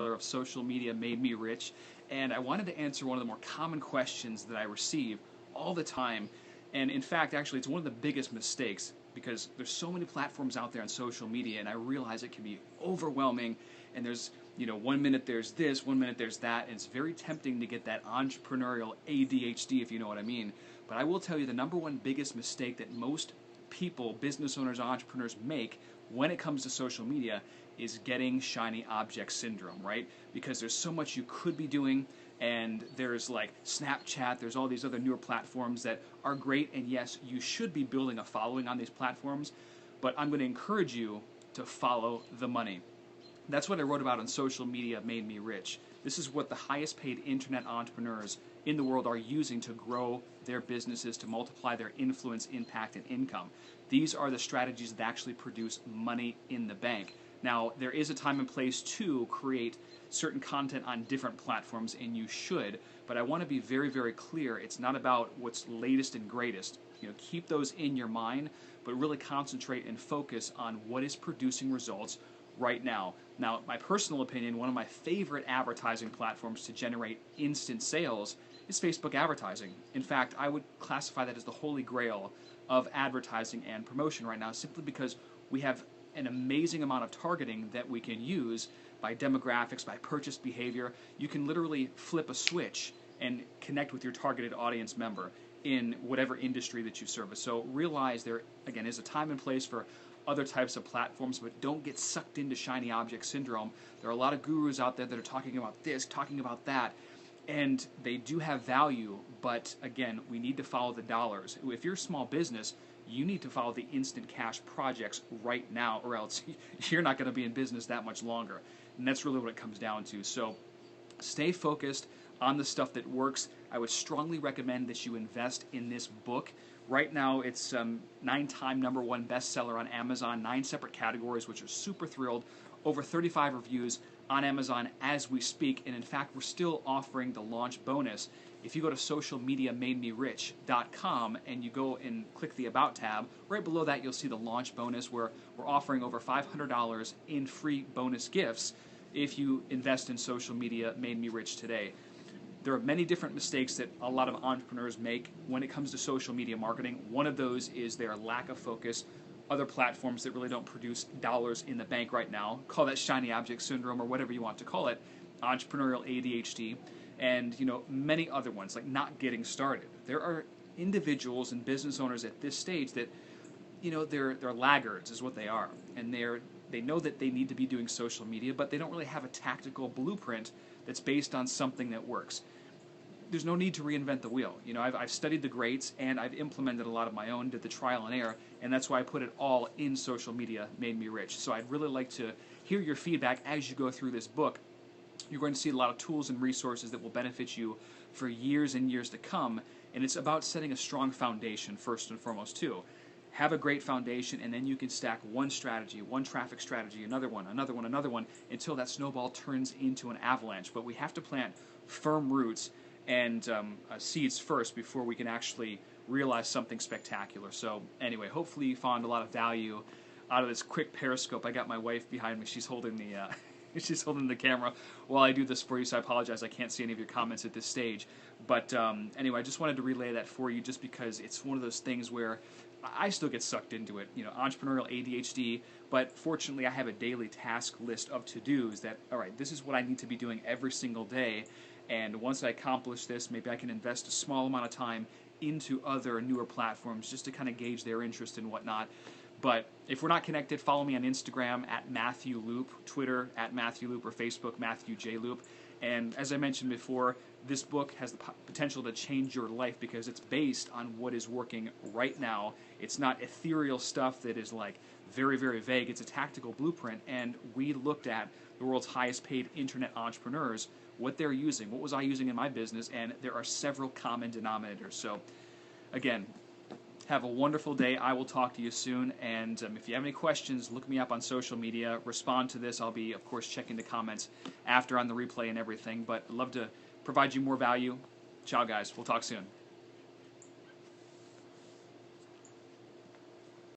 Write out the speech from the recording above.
of Social Media Made Me Rich, and I wanted to answer one of the more common questions that I receive all the time. And in fact, actually, it's one of the biggest mistakes because there's so many platforms out there on social media, and I realize it can be overwhelming. And there's, 1 minute there's this, 1 minute there's that, and it's very tempting to get that entrepreneurial ADHD, if you know what I mean. But I will tell you the number one biggest mistake that most people, business owners, entrepreneurs make when it comes to social media is getting shiny object syndrome, right? Because there's so much you could be doing, and there's like Snapchat, there's all these other newer platforms that are great, and yes, you should be building a following on these platforms, but I'm going to encourage you to follow the money. That's what I wrote about on Social Media Made Me Rich. This is what the highest paid internet entrepreneurs in the world are using to grow their businesses, to multiply their influence, impact, and income. These are the strategies that actually produce money in the bank. Now, there is a time and place to create certain content on different platforms, and you should, but I want to be very, very clear. It's not about what's latest and greatest. Keep those in your mind, but really concentrate and focus on what is producing results right now. Now, my personal opinion, one of my favorite advertising platforms to generate instant sales is Facebook advertising. In fact, I would classify that as the holy grail of advertising and promotion right now, simply because we have an amazing amount of targeting that we can use by demographics, by purchase behavior. You can literally flip a switch and connect with your targeted audience member in whatever industry that you service. So realize there, again, is a time and place for other types of platforms, but don't get sucked into shiny object syndrome. There are a lot of gurus out there that are talking about this, talking about that, and they do have value, but again, we need to follow the dollars. If you're a small business, you need to follow the instant cash projects right now, or else you're not going to be in business that much longer. And that's really what it comes down to. So stay focused on the stuff that works. I would strongly recommend that you invest in this book. Right now, it's 9-time #1 bestseller on Amazon, 9 separate categories, which are super thrilled. Over 35 reviews on Amazon as we speak, and in fact, we're still offering the launch bonus. If you go to socialmediamademerich.com and you go and click the About tab, right below that you'll see the launch bonus, where we're offering over $500 in free bonus gifts if you invest in Social Media Made Me Rich today. There are many different mistakes that a lot of entrepreneurs make when it comes to social media marketing. One of those is their lack of focus. Other platforms that really don't produce dollars in the bank right now, call that shiny object syndrome or whatever you want to call it, entrepreneurial ADHD, and many other ones, like not getting started. There are individuals and business owners at this stage that they're laggards is what they are, and they know that they need to be doing social media, but they don't really have a tactical blueprint that's based on something that works. There's no need to reinvent the wheel. I've studied the greats, and I've implemented a lot of my own, did the trial and error, and that's why I put it all in Social Media Made Me Rich. So I'd really like to hear your feedback as you go through this book. You're going to see a lot of tools and resources that will benefit you for years and years to come, and it's about setting a strong foundation first and foremost too. Have a great foundation, and then you can stack one strategy, one traffic strategy, another one, until that snowball turns into an avalanche. But we have to plant firm roots and seeds first before we can actually realize something spectacular. So anyway, hopefully you found a lot of value out of this quick Periscope. I got my wife behind me. She's holding the she's holding the camera while I do this for you, so I apologize. I can't see any of your comments at this stage. But anyway, I just wanted to relay that for you just because it's one of those things where I still get sucked into it, entrepreneurial ADHD, but fortunately I have a daily task list of to-dos that, all right, this is what I need to be doing every single day, and once I accomplish this, maybe I can invest a small amount of time into other newer platforms just to kind of gauge their interest and whatnot. But if we're not connected, follow me on Instagram at Matthew Loop, Twitter at Matthew Loop, or Facebook Matthew J. Loop. And as I mentioned before, this book has the potential to change your life because it's based on what is working right now. It's not ethereal stuff that is like very, very vague. It's a tactical blueprint, and we looked at the world's highest paid internet entrepreneurs, what they're using, what was I using in my business, and there are several common denominators. So again, have a wonderful day. I will talk to you soon, and if you have any questions, look me up on social media, respond to this. I'll be, of course, checking the comments after on the replay and everything, but I'd love to provide you more value. Ciao, guys. We'll talk soon.